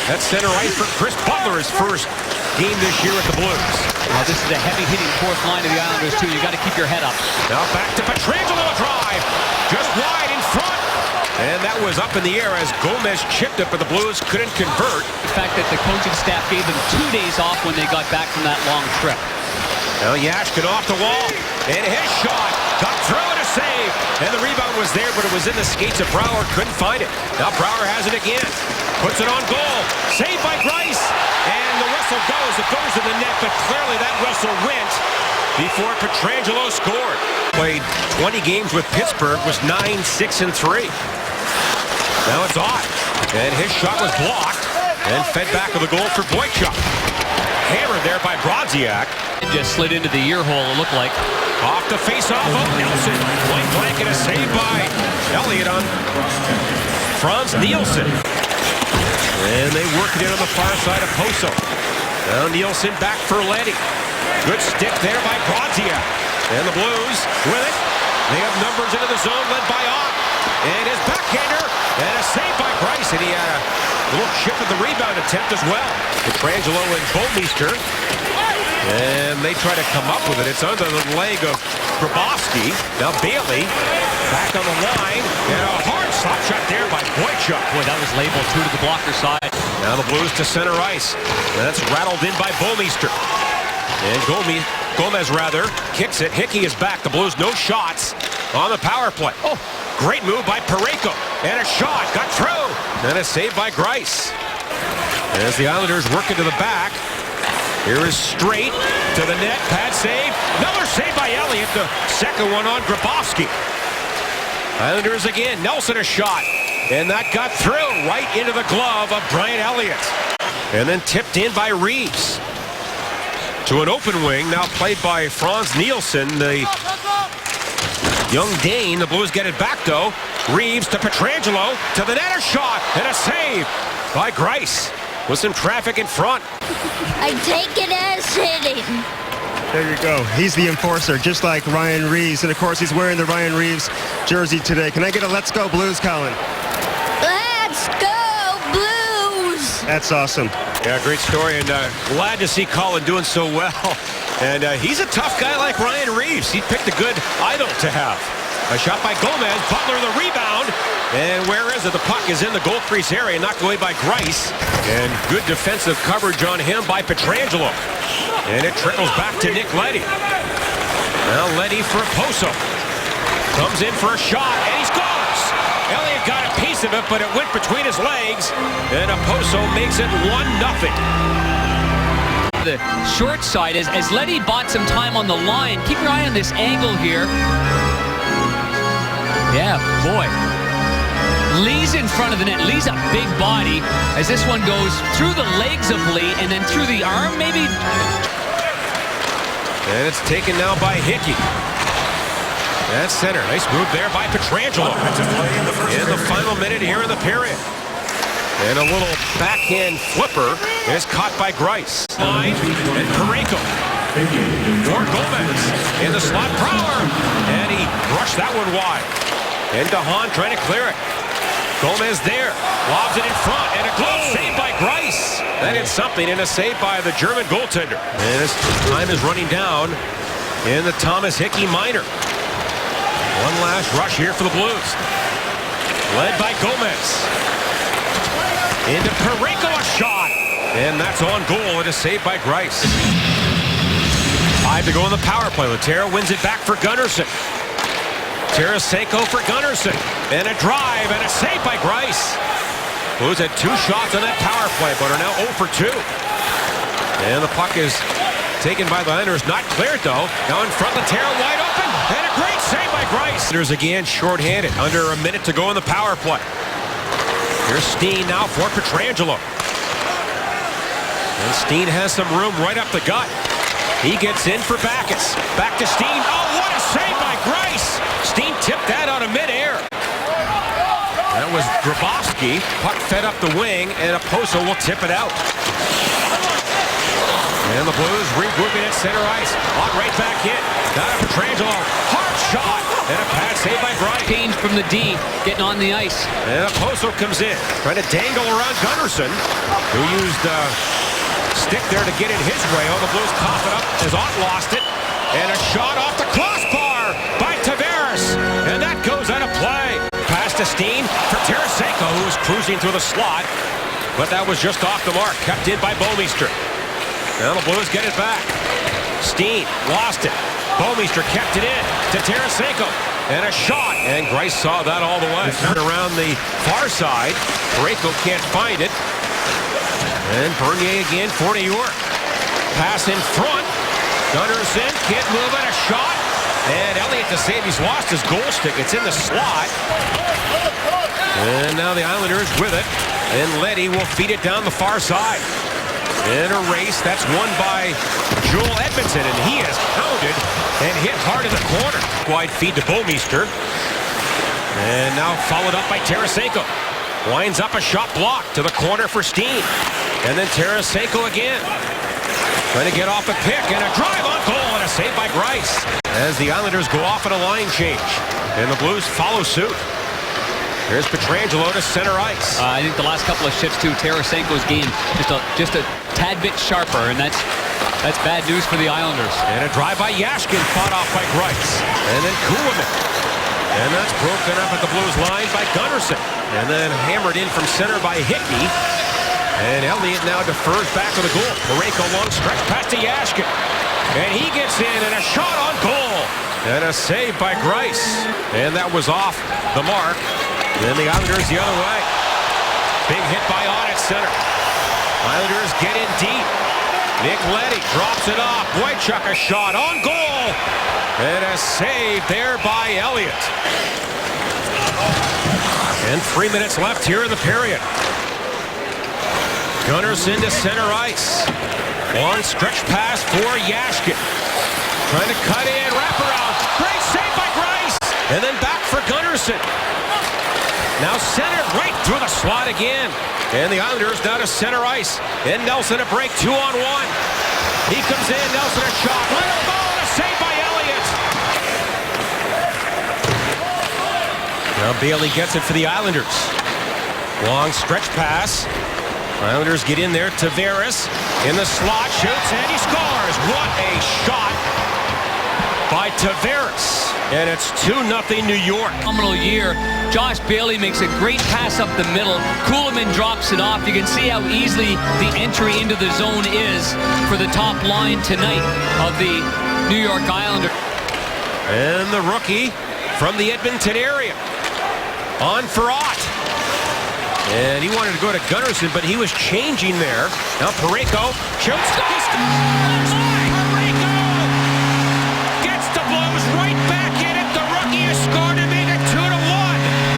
That's center ice for Chris Butler, his first game this year with the Blues. Well, this is a heavy-hitting fourth line of the Islanders, too. You got to keep your head up. Now back to Pietrangelo, a drive. Just wide in front. And that was up in the air as Gomez chipped it, but the Blues couldn't convert. The fact that the coaching staff gave them 2 days off when they got back from that long trip. Now Yashkin off the wall. And his shot got through and a save. And the rebound was there, but it was in the skates of Brouwer. Couldn't find it. Now Brouwer has it again. Puts it on goal. Saved by Greiss. And the whistle goes. It goes to the net, but clearly that whistle went before Pietrangelo scored. Played 20 games with Pittsburgh, was 9-6-3. Now it's off. And his shot was blocked and fed back to the goal for Boychuk. Hammered there by Brodziak. It just slid into the ear hole, it looked like. Off the face-off of Nelson. Point blank and a save by Elliott on Franz Nielsen. And they work it in on the far side of Poso. Now Nielsen back for Leddy. Good stick there by Brodziak. And the Blues with it. They have numbers into the zone led by Ott. And his backhander. And a save by Greiss. And he had a little chip at the rebound attempt as well. Pietrangelo and Bouwmeester. And they try to come up with it. It's under the leg of Grabowski. Now Bailey back on the line. And a hard slap shot there by Boychuk. Boy, that was labeled true to the blocker side. Now the Blues to center ice. That's rattled in by Bouwmeester. And Gomez kicks it. Hickey is back. The Blues no shots on the power play. Oh, great move by Parayko. And a shot got through. And a save by Greiss. As the Islanders work into the back. Here is Straight to the net. Pad save. Another save by Elliott. The second one on Grabowski. Islanders again. Nelson a shot. And that got through right into the glove of Brian Elliott. And then tipped in by Reeves. To an open wing. Now played by Franz Nielsen. The young Dane. The Blues get it back though. Reeves to Pietrangelo. To the net, a shot. And a save by Greiss. With some traffic in front. I take it as hitting. There you go. He's the enforcer, just like Ryan Reeves. And, of course, he's wearing the Ryan Reeves jersey today. Can I get a Let's Go Blues, Colin? Let's go Blues! That's awesome. Yeah, great story. And glad to see Colin doing so well. And he's a tough guy like Ryan Reeves. He picked a good idol to have. A shot by Gomez. Butler the rebound. And where is it? The puck is in the goal crease area, knocked away by Greiss. And good defensive coverage on him by Pietrangelo. And it trickles back to Nick Leddy. Now Leddy for Poso. Comes in for a shot, and he scores! Elliott got a piece of it, but it went between his legs. And Poso makes it 1-0. The short side is as Leddy bought some time on the line. Keep your eye on this angle here. Yeah, boy. Lee's in front of the net. Lee's a big body as this one goes through the legs of Lee and then through the arm, maybe. And it's taken now by Hickey. That's center. Nice move there by Pietrangelo. In the final minute here in the period. And a little backhand flipper is caught by Greiss. Line and Parayko. For Gomez. In the slot, Brouwer. And he brushed that one wide. And DeHaan trying to clear it. Gomez there. Lobs it in front. And a glove save by Greiss. That is something. And a save by the German goaltender. And his time is running down in the Thomas Hickey minor. One last rush here for the Blues. Led by Gomez. Into Parayko, a shot. And that's on goal. And a save by Greiss. 5 to go in the power play. Laterra wins it back for Gunnarsson. Tarasenko for Gunnarsson. And a drive and a save by Greiss. Blues had 2 shots on that power play, but are now 0 for 2. And the puck is taken by the Islanders. Not cleared, though. Now in front, Laterra wide open. And a great save by Greiss. Islanders again shorthanded. Under a minute to go in the power play. Here's Steen now for Pietrangelo. And Steen has some room right up the gut. He gets in for Backes. Back to Steen. Oh, what a save by Greiss. Steen tipped that out of midair. That was Grabowski. Puck fed up the wing, and Poso will tip it out. And the Blues regrouping at center ice. On right back in. Down to Pietrangelo. Hard shot. And a pass saved by Bryant. Payne from the D getting on the ice. And Poso comes in. Trying to dangle around Gunnarsson, who used stick there to get in his way. Oh, the Blues cough it up as Ott lost it. And a shot off the crossbar by Tavares. And that goes out of play. Pass to Steen for Tarasenko, who was cruising through the slot. But that was just off the mark. Kept in by Bouwmeester. Now the Blues get it back. Steen lost it. Bouwmeester kept it in to Tarasenko. And a shot. And Greiss saw that all the way. Turned around the far side. Parayko can't find it. And Bernier again for New York. Pass in front. Gunnarsson can't move it. A shot. And Elliott to save. He's lost his goal stick. It's in the slot. And now the Islanders with it. And Leddy will feed it down the far side. In a race, that's won by Joel Edmondson, and he is hounded and hit hard in the corner. Wide feed to Bouwmeester. And now followed up by Tarasenko. Winds up a shot block to the corner for Steen. And then Tarasenko again. Trying to get off a pick, and a drive on goal, and a save by Greiss. As the Islanders go off in a line change. And the Blues follow suit. Here's Pietrangelo to center ice. I think the last couple of shifts too, Tarasenko's game just a tad bit sharper, and that's bad news for the Islanders. And a drive by Yashkin, fought off by Greiss. And then Kuhlman. And that's broken up at the Blues line by Gunnarsson. And then hammered in from center by Hickey. And Elliott now defers back to the goal. Parayko long stretch pass to Yashkin. And he gets in, and a shot on goal. And a save by Greiss. And that was off the mark. Then the Islanders the other way. Big hit by Ott at center. Islanders get in deep. Nick Leddy drops it off. Boychuk a shot on goal. And a save there by Elliott. And 3 minutes left here in the period. Gunnarsson to center ice. Long stretch pass for Yashkin. Trying to cut in, wrap around. Great save by Greiss. And then back for Gunnarsson. Now centered right through the slot again. And the Islanders now to center ice. And Nelson a break, 2-on-1. He comes in, Nelson a shot. Right on goal, and a save by Elliott. Now Bailey gets it for the Islanders. Long stretch pass. Islanders get in there. Tavares in the slot, shoots, and he scores. What a shot by Tavares. And it's 2-0 New York. Phenomenal year. Josh Bailey makes a great pass up the middle. Kuhlman drops it off. You can see how easily the entry into the zone is for the top line tonight of the New York Islanders. And the rookie from the Edmonton area. On for Ott. And he wanted to go to Gunnarsson, but he was changing there. Now Parayko shoots. Parayko gets the Blues right back in it. The rookie has scored to make it 2-1.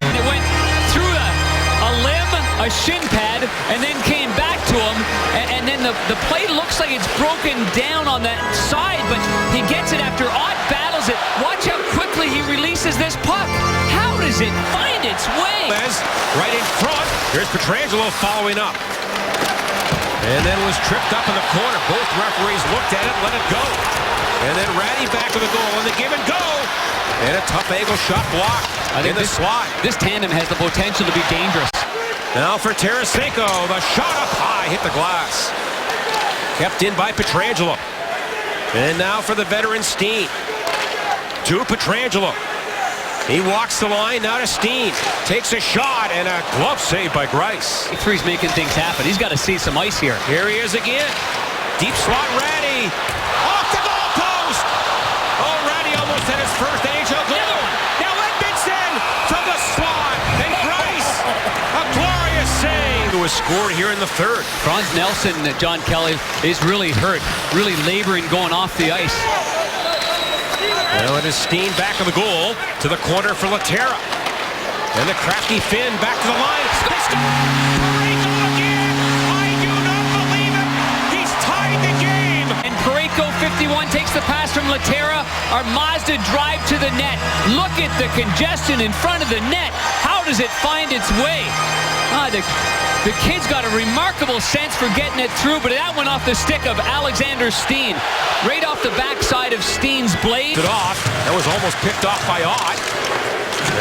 It went through a limb, a shin pad, and then came back to him. And then the play looks like it's broken down on that side, but he gets it after Ott battles it. Watch how quickly he releases this puck. How does it find its way? Right in front. Here's Pietrangelo following up. And then was tripped up in the corner. Both referees looked at it, let it go. And then Ratty back to the goal, and the give and go. And a tough angle shot blocked in the slot. This tandem has the potential to be dangerous. Now for Tarasenko, the shot up high, hit the glass. Kept in by Pietrangelo. And now for the veteran Steen. To Pietrangelo. He walks the line, now to Steen. Takes a shot, and a glove save by Greiss. He's making things happen. He's got to see some ice here. Here he is again. Deep slot, Ratty. Off the goal post. Oh, Ratty almost had his first NHL goal. Now Edmondson from the slot. And Greiss, a glorious save. Who was scored here in the third. Franz Nelson, John Kelly, is really hurt. Really laboring going off the ice. Now it is Steen back of the goal to the corner for Laterra. And the crafty Finn back to the line. Parayko again. I do not believe it. He's tied the game. And Parayko, 51, takes the pass from Laterra. Armazda drive to the net. Look at the congestion in front of the net. How does it find its way? The kid's got a remarkable sense for getting it through, but that went off the stick of Alexander Steen. Right off the backside of Steen's blade. It off. That was almost picked off by Ott.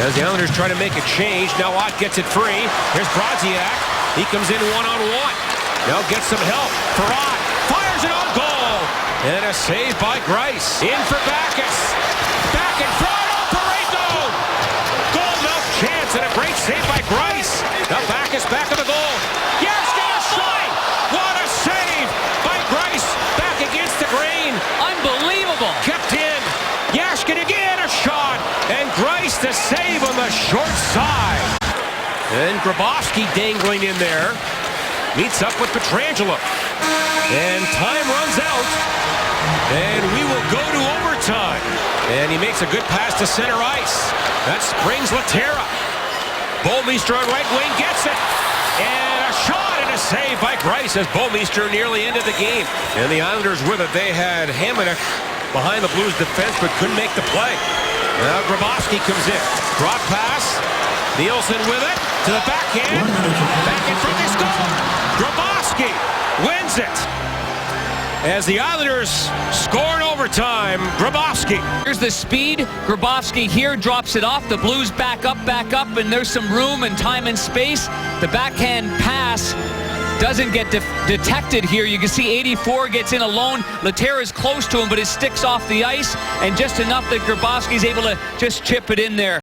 As the Islanders try to make a change, now Ott gets it free. Here's Brodziak. He comes in one-on-one. Now gets some help for Ott. Fires it on goal. And a save by Greiss. In for Backes. Back in front. Oh, Parayko. Goal mouth chance and a great save by Greiss. Now Backes back of the goal. Yes, get a shot. What a save by Greiss. Back against the grain. Unbelievable. Kept in. Yashkin again, a shot. And Greiss the save on the short side. And Grabowski dangling in there. Meets up with Pietrangelo. And time runs out. And we will go to overtime. And he makes a good pass to center ice. That springs Laterra. Bolmeister on right wing gets it. And a shot and a save by Greiss as Bolmeister nearly ended the game. And the Islanders with it. They had Hamonic behind the Blues defense but couldn't make the play. Now Grabowski comes in. Drop pass. Nielsen with it. To the backhand. Back in front. They score. Grabowski wins it. As the Islanders score in overtime, Grabowski. Here's the speed. Grabowski here drops it off. The Blues back up, and there's some room and time and space. The backhand pass doesn't get detected here. You can see 84 gets in alone. Laterra's close to him, but it sticks off the ice, and just enough that Grabowski's able to just chip it in there.